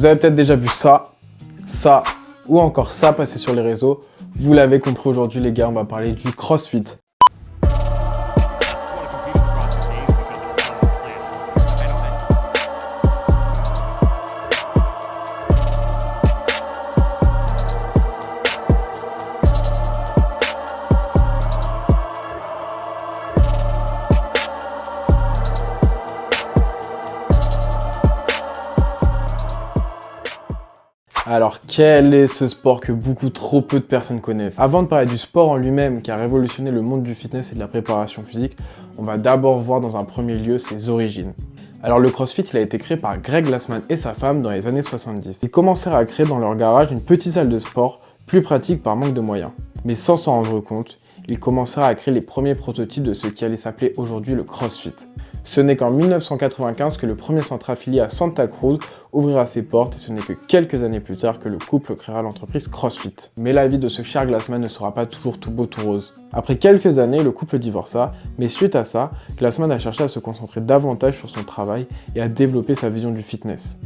Vous avez peut-être déjà vu ça, ça ou encore ça passer sur les réseaux. Vous l'avez compris, aujourd'hui les gars, on va parler du CrossFit. Alors, quel est ce sport que trop peu de personnes connaissent? Avant de parler du sport en lui-même qui a révolutionné le monde du fitness et de la préparation physique, on va d'abord voir dans un premier lieu ses origines. Alors le CrossFit, il a été créé par Greg Glassman et sa femme dans les années 70. Ils commencèrent à créer dans leur garage une petite salle de sport, plus pratique par manque de moyens. Mais sans s'en rendre compte, ils commencèrent à créer les premiers prototypes de ce qui allait s'appeler aujourd'hui le CrossFit. Ce n'est qu'en 1995 que le premier centre affilié à Santa Cruz ouvrira ses portes et ce n'est que quelques années plus tard que le couple créera l'entreprise CrossFit. Mais la vie de ce cher Glassman ne sera pas toujours tout beau tout rose. Après quelques années, le couple divorça, mais suite à ça, Glassman a cherché à se concentrer davantage sur son travail et à développer sa vision du fitness.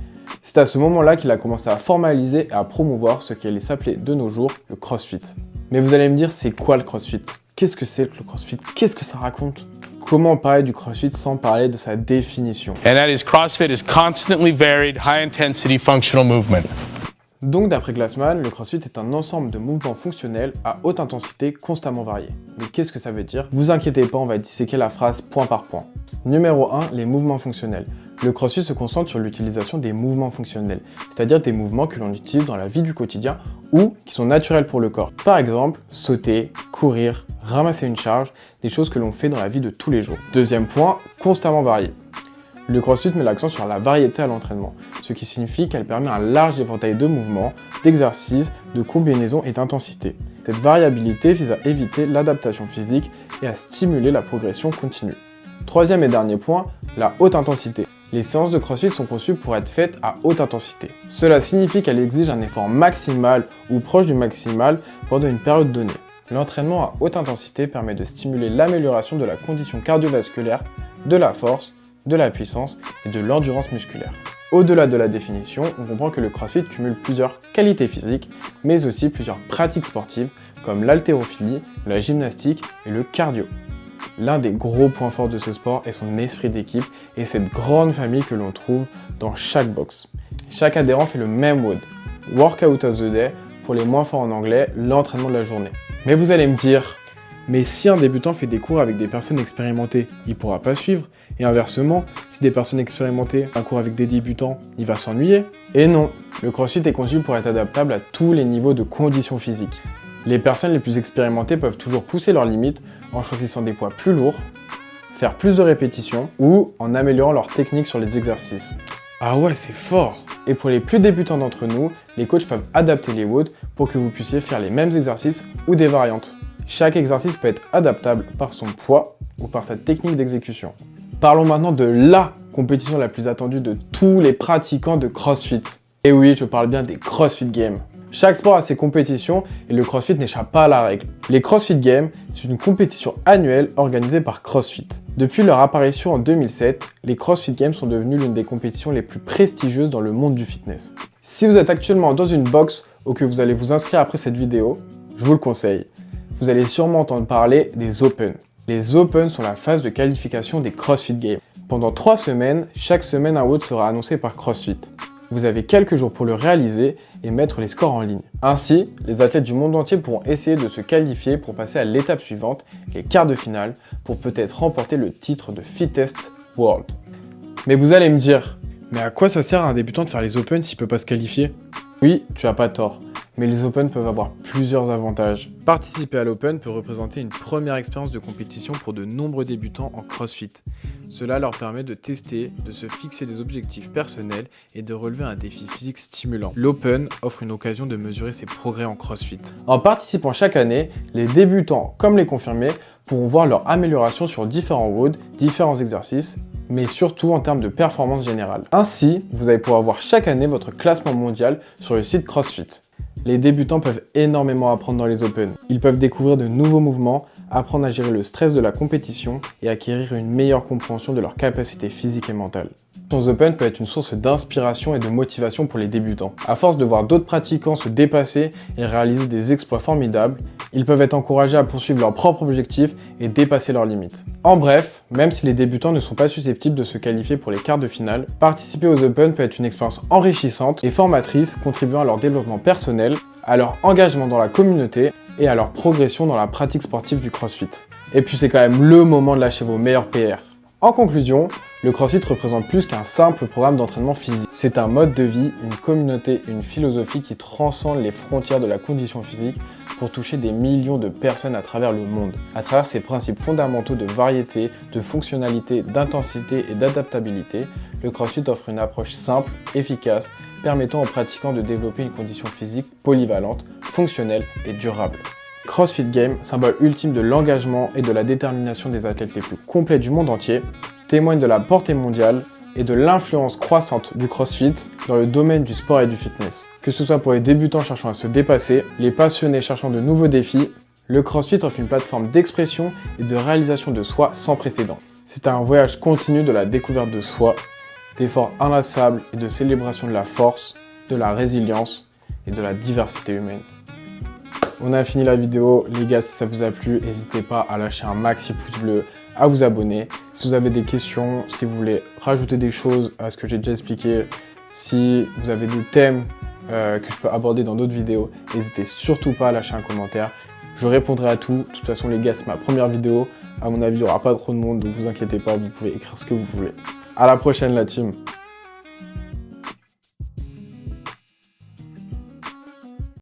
C'est à ce moment-là qu'il a commencé à formaliser et à promouvoir ce qui allait s'appeler de nos jours le CrossFit. Mais vous allez me dire, c'est quoi le CrossFit? Qu'est-ce que c'est que le CrossFit? Qu'est-ce que ça raconte? Comment parler du CrossFit sans parler de sa définition? And that is CrossFit is constantly varied, high-intensity functional movement. Donc d'après Glassman, le CrossFit est un ensemble de mouvements fonctionnels à haute intensité constamment variés. Mais qu'est-ce que ça veut dire? Vous inquiétez pas, on va disséquer la phrase point par point. Numéro 1, les mouvements fonctionnels. Le CrossFit se concentre sur l'utilisation des mouvements fonctionnels, c'est-à-dire des mouvements que l'on utilise dans la vie du quotidien ou qui sont naturels pour le corps. Par exemple, sauter, courir, ramasser une charge, des choses que l'on fait dans la vie de tous les jours. Deuxième point, constamment varié. Le CrossFit met l'accent sur la variété à l'entraînement, ce qui signifie qu'elle permet un large éventail de mouvements, d'exercices, de combinaisons et d'intensité. Cette variabilité vise à éviter l'adaptation physique et à stimuler la progression continue. Troisième et dernier point, la haute intensité. Les séances de CrossFit sont conçues pour être faites à haute intensité. Cela signifie qu'elles exigent un effort maximal ou proche du maximal pendant une période donnée. L'entraînement à haute intensité permet de stimuler l'amélioration de la condition cardiovasculaire, de la force, de la puissance et de l'endurance musculaire. Au-delà de la définition, on comprend que le CrossFit cumule plusieurs qualités physiques, mais aussi plusieurs pratiques sportives comme l'haltérophilie, la gymnastique et le cardio. L'un des gros points forts de ce sport est son esprit d'équipe et cette grande famille que l'on trouve dans chaque box. Chaque adhérent fait le même WOD, Workout of the Day, pour les moins forts en anglais, l'entraînement de la journée. Mais vous allez me dire, mais si un débutant fait des cours avec des personnes expérimentées, il ne pourra pas suivre. Et inversement, si des personnes expérimentées font un cours avec des débutants, il va s'ennuyer. Et non, le CrossFit est conçu pour être adaptable à tous les niveaux de conditions physiques. Les personnes les plus expérimentées peuvent toujours pousser leurs limites en choisissant des poids plus lourds, faire plus de répétitions ou en améliorant leur technique sur les exercices. Ah ouais, c'est fort! Et pour les plus débutants d'entre nous, les coachs peuvent adapter les WOD pour que vous puissiez faire les mêmes exercices ou des variantes. Chaque exercice peut être adaptable par son poids ou par sa technique d'exécution. Parlons maintenant de la compétition la plus attendue de tous les pratiquants de CrossFit. Et oui, je parle bien des CrossFit Games. Chaque sport a ses compétitions et le CrossFit n'échappe pas à la règle. Les CrossFit Games, c'est une compétition annuelle organisée par CrossFit. Depuis leur apparition en 2007, les CrossFit Games sont devenus l'une des compétitions les plus prestigieuses dans le monde du fitness. Si vous êtes actuellement dans une box ou que vous allez vous inscrire après cette vidéo, je vous le conseille. Vous allez sûrement entendre parler des Open. Les Open sont la phase de qualification des CrossFit Games. Pendant 3 semaines, chaque semaine un WOD sera annoncé par CrossFit. Vous avez quelques jours pour le réaliser et mettre les scores en ligne. Ainsi, les athlètes du monde entier pourront essayer de se qualifier pour passer à l'étape suivante, les quarts de finale, pour peut-être remporter le titre de Fittest World. Mais vous allez me dire, mais à quoi ça sert à un débutant de faire les Open s'il ne peut pas se qualifier? Oui, tu as pas tort. Mais les Open peuvent avoir plusieurs avantages. Participer à l'Open peut représenter une première expérience de compétition pour de nombreux débutants en CrossFit. Cela leur permet de tester, de se fixer des objectifs personnels et de relever un défi physique stimulant. L'Open offre une occasion de mesurer ses progrès en CrossFit. En participant chaque année, les débutants comme les confirmés pourront voir leur amélioration sur différents WOD, différents exercices, mais surtout en termes de performance générale. Ainsi, vous allez pouvoir voir chaque année votre classement mondial sur le site CrossFit. Les débutants peuvent énormément apprendre dans les Open. Ils peuvent découvrir de nouveaux mouvements, apprendre à gérer le stress de la compétition et acquérir une meilleure compréhension de leurs capacités physiques et mentales. The Open peut être une source d'inspiration et de motivation pour les débutants. À force de voir d'autres pratiquants se dépasser et réaliser des exploits formidables, ils peuvent être encouragés à poursuivre leurs propres objectifs et dépasser leurs limites. En bref, même si les débutants ne sont pas susceptibles de se qualifier pour les quarts de finale, participer aux Open peut être une expérience enrichissante et formatrice, contribuant à leur développement personnel, à leur engagement dans la communauté et à leur progression dans la pratique sportive du CrossFit. Et puis c'est quand même le moment de lâcher vos meilleurs PR. En conclusion, le CrossFit représente plus qu'un simple programme d'entraînement physique. C'est un mode de vie, une communauté, une philosophie qui transcende les frontières de la condition physique pour toucher des millions de personnes à travers le monde. À travers ses principes fondamentaux de variété, de fonctionnalité, d'intensité et d'adaptabilité, le CrossFit offre une approche simple, efficace, permettant aux pratiquants de développer une condition physique polyvalente, fonctionnelle et durable. CrossFit Games, symbole ultime de l'engagement et de la détermination des athlètes les plus complets du monde entier, témoigne de la portée mondiale et de l'influence croissante du CrossFit dans le domaine du sport et du fitness. Que ce soit pour les débutants cherchant à se dépasser, les passionnés cherchant de nouveaux défis, le CrossFit offre une plateforme d'expression et de réalisation de soi sans précédent. C'est un voyage continu de la découverte de soi, d'efforts inlassables et de célébration de la force, de la résilience et de la diversité humaine. On a fini la vidéo, les gars, si ça vous a plu, n'hésitez pas à lâcher un maxi pouce bleu, à vous abonner. Si vous avez des questions, si vous voulez rajouter des choses à ce que j'ai déjà expliqué, si vous avez des thèmes que je peux aborder dans d'autres vidéos, n'hésitez surtout pas à lâcher un commentaire. Je répondrai à tout. De toute façon, les gars, c'est ma première vidéo. À mon avis, il n'y aura pas trop de monde, donc vous inquiétez pas, vous pouvez écrire ce que vous voulez. À la prochaine, la team.